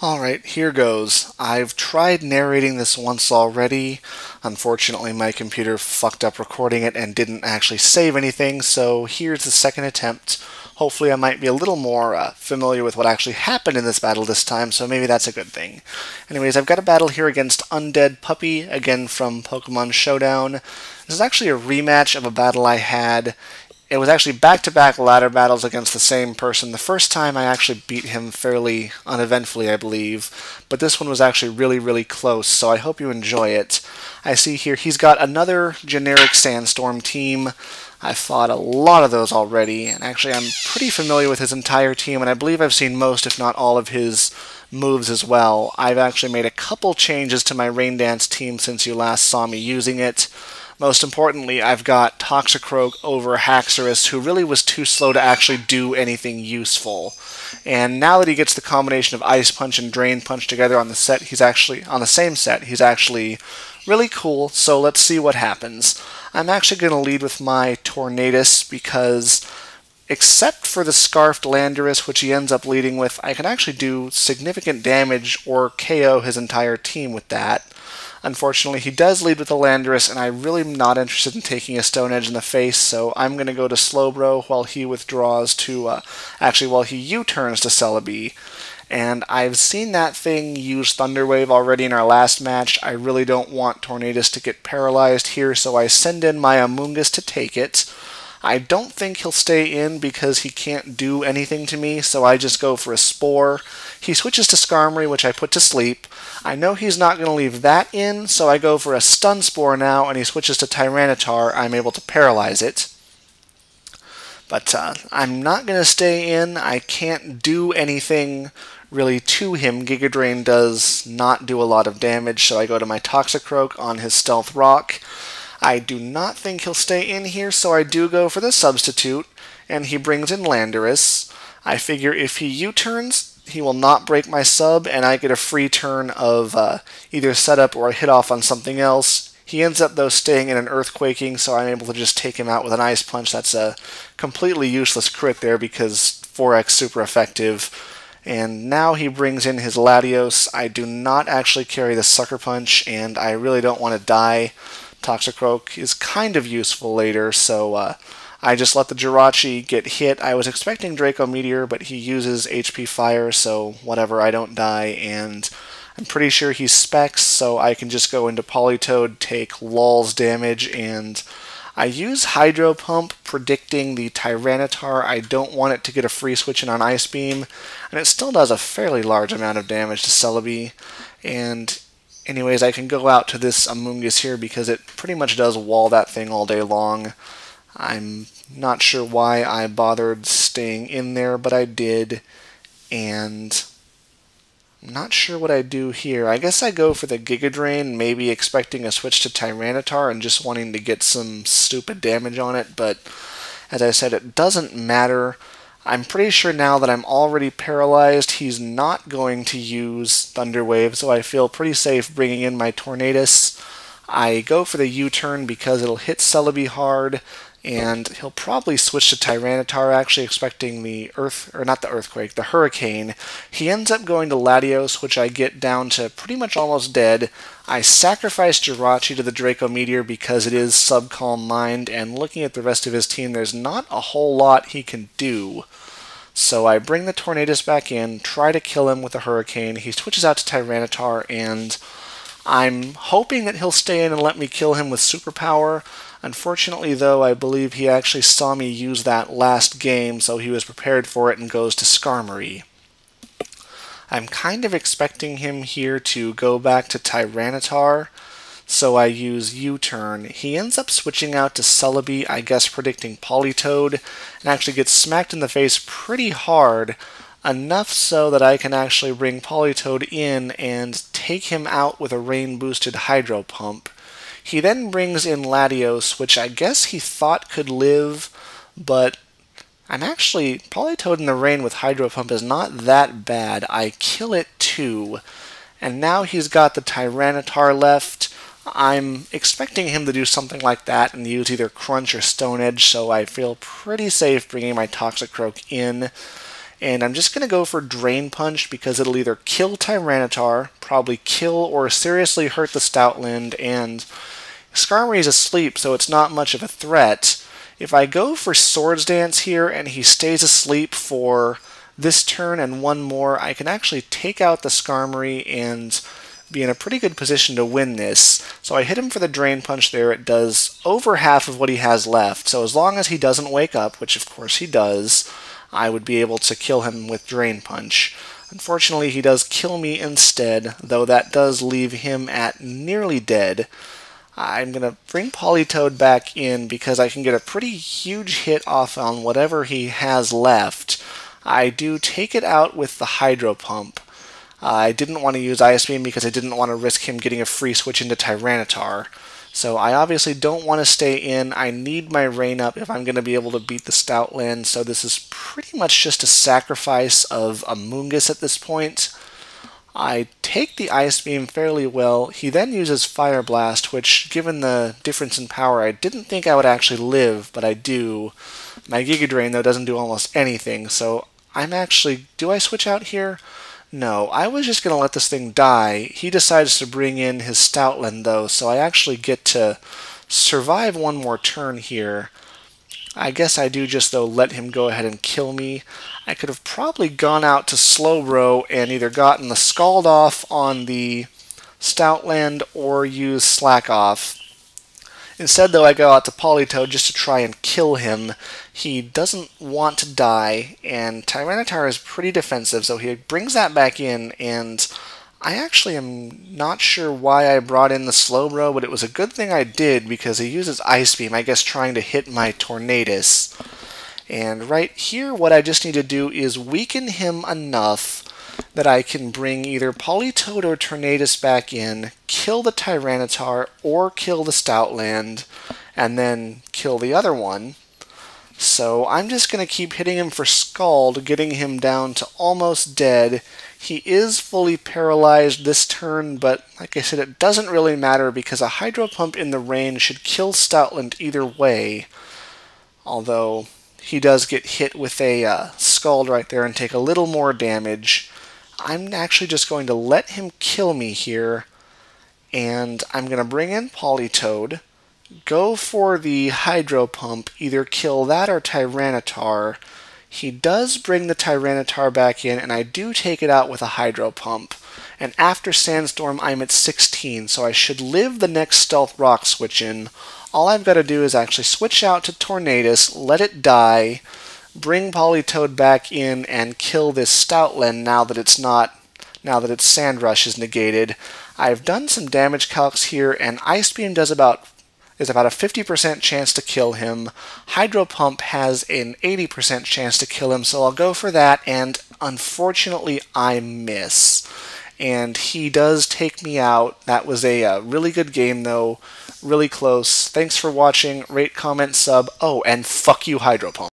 Alright, here goes. I've tried narrating this once already. Unfortunately, my computer fucked up recording it and didn't actually save anything, so here's the second attempt. Hopefully I might be a little more familiar with what actually happened in this battle this time, so maybe that's a good thing. Anyways, I've got a battle here against Undead Puppy, again from Pokemon Showdown. This is actually a rematch of a battle I had. It was actually back-to-back ladder battles against the same person. The first time I actually beat him fairly uneventfully, I believe, but this one was actually really close, so I hope you enjoy it. I see here he's got another generic Sandstorm team. I've fought a lot of those already, and actually I'm pretty familiar with his entire team, and I believe I've seen most, if not all, of his moves as well. I've actually made a couple changes to my Rain Dance team since you last saw me using it. Most importantly, I've got Toxicroak over Haxorus, who really was too slow to actually do anything useful. And now that he gets the combination of Ice Punch and Drain Punch together on the set, he's actually really cool, so let's see what happens. I'm actually going to lead with my Tornadus because except for the Scarfed Landorus, which he ends up leading with, I can actually do significant damage or KO his entire team with that. Unfortunately, he does lead with the Landorus, and I really am not interested in taking a Stone Edge in the face, so I'm going to go to Slowbro while he withdraws to, while he U-turns to Celebi. And I've seen that thing use Thunder Wave already in our last match. I really don't want Tornadus to get paralyzed here, so I send in my Amoonguss to take it. I don't think he'll stay in because he can't do anything to me, so I just go for a Spore. He switches to Skarmory, which I put to sleep. I know he's not going to leave that in, so I go for a Stun Spore now, and he switches to Tyranitar. I'm able to paralyze it. But I'm not going to stay in. I can't do anything really to him. Giga Drain does not do a lot of damage, so I go to my Toxicroak on his Stealth Rock. I do not think he'll stay in here, so I do go for the substitute, and he brings in Landorus. I figure if he U-turns, he will not break my sub, and I get a free turn of either setup or a hit off on something else. He ends up, though, staying in an Earthquaking, so I'm able to just take him out with an Ice Punch. That's a completely useless crit there because 4x super effective. And now he brings in his Latios. I do not actually carry the Sucker Punch, and I really don't want to die. Toxicroak is kind of useful later, so I just let the Jirachi get hit. I was expecting Draco Meteor, but he uses HP Fire, so whatever, I don't die, and I'm pretty sure he's Specs, so I can just go into Politoed, take Lul's damage, and I use Hydro Pump, predicting the Tyranitar. I don't want it to get a free switch in on Ice Beam, and it still does a fairly large amount of damage to Celebi, and anyways, I can go out to this Amoonguss here because it pretty much does wall that thing all day long. I'm not sure why I bothered staying in there, but I did, and I'm not sure what I do here. I guess I go for the Giga Drain, maybe expecting a switch to Tyranitar and just wanting to get some stupid damage on it, but as I said, it doesn't matter. I'm pretty sure now that I'm already paralyzed, he's not going to use Thunder Wave, so I feel pretty safe bringing in my Tornadus. I go for the U-turn because it'll hit Celebi hard, and he'll probably switch to Tyranitar, actually expecting the the Hurricane. He ends up going to Latios, which I get down to pretty much almost dead. I sacrifice Jirachi to the Draco Meteor because it is Sub-Calm Mind, and looking at the rest of his team, there's not a whole lot he can do. So I bring the Tornadus back in, try to kill him with a Hurricane. He switches out to Tyranitar, and I'm hoping that he'll stay in and let me kill him with Superpower. Unfortunately, though, I believe he actually saw me use that last game, so he was prepared for it and goes to Skarmory. I'm kind of expecting him here to go back to Tyranitar, so I use U-turn. He ends up switching out to Celebi, I guess predicting Politoed, and actually gets smacked in the face pretty hard, enough so that I can actually bring Politoed in and take him out with a rain-boosted Hydro Pump. He then brings in Latios, which I guess he thought could live, but Politoed in the rain with Hydro Pump is not that bad. I kill it too, and now he's got the Tyranitar left. I'm expecting him to do something like that and use either Crunch or Stone Edge, so I feel pretty safe bringing my Toxicroak in. And I'm just going to go for Drain Punch because it'll either kill Tyranitar, probably kill or seriously hurt the Stoutland, and Skarmory's asleep, so it's not much of a threat. If I go for Swords Dance here and he stays asleep for this turn and one more, I can actually take out the Skarmory and be in a pretty good position to win this. So I hit him for the Drain Punch there. It does over half of what he has left. So as long as he doesn't wake up, which of course he does, I would be able to kill him with Drain Punch. Unfortunately, he does kill me instead, though that does leave him at nearly dead. I'm going to bring Politoed back in because I can get a pretty huge hit off on whatever he has left. I do take it out with the Hydro Pump. I didn't want to use Ice Beam because I didn't want to risk him getting a free switch into Tyranitar. So I obviously don't want to stay in. I need my Rain Up if I'm going to be able to beat the Stoutland, so this is pretty much just a sacrifice of a Moongus at this point. I take the Ice Beam fairly well. He then uses Fire Blast, which, given the difference in power, I didn't think I would actually live, but I do. My Giga Drain, though, doesn't do almost anything, so I'm actually... Do I switch out here? No, I was just going to let this thing die. He decides to bring in his Stoutland, though, so I actually get to survive one more turn here. I guess I do just, though, let him go ahead and kill me. I could have probably gone out to Slowbro and either gotten the Scald off on the Stoutland or used Slack off. Instead, though, I go out to Politoed just to try and kill him. He doesn't want to die, and Tyranitar is pretty defensive, so he brings that back in, and I actually am not sure why I brought in the Slowbro, but it was a good thing I did because he uses Ice Beam, I guess trying to hit my Tornadus. And right here, what I just need to do is weaken him enough that I can bring either Politoed or Tornadus back in, kill the Tyranitar, or kill the Stoutland, and then kill the other one. So I'm just going to keep hitting him for Scald, getting him down to almost dead. He is fully paralyzed this turn, but like I said, it doesn't really matter because a Hydro Pump in the rain should kill Stoutland either way. Although he does get hit with a Scald right there and take a little more damage. I'm actually just going to let him kill me here, and I'm going to bring in Politoed, go for the Hydro Pump, either kill that or Tyranitar. He does bring the Tyranitar back in, and I do take it out with a Hydro Pump. And after Sandstorm, I'm at 16, so I should live the next Stealth Rock switch in. All I've got to do is actually switch out to Tornadus, let it die, bring Politoed back in, and kill this Stoutland now that its Sand Rush is negated. I've done some damage calcs here, and Ice Beam is about a 50% chance to kill him. Hydro Pump has an 80% chance to kill him, so I'll go for that, and unfortunately I miss. And he does take me out. That was a really good game, though. Really close. Thanks for watching. Rate, comment, sub. Oh, and fuck you, Hydro Pump.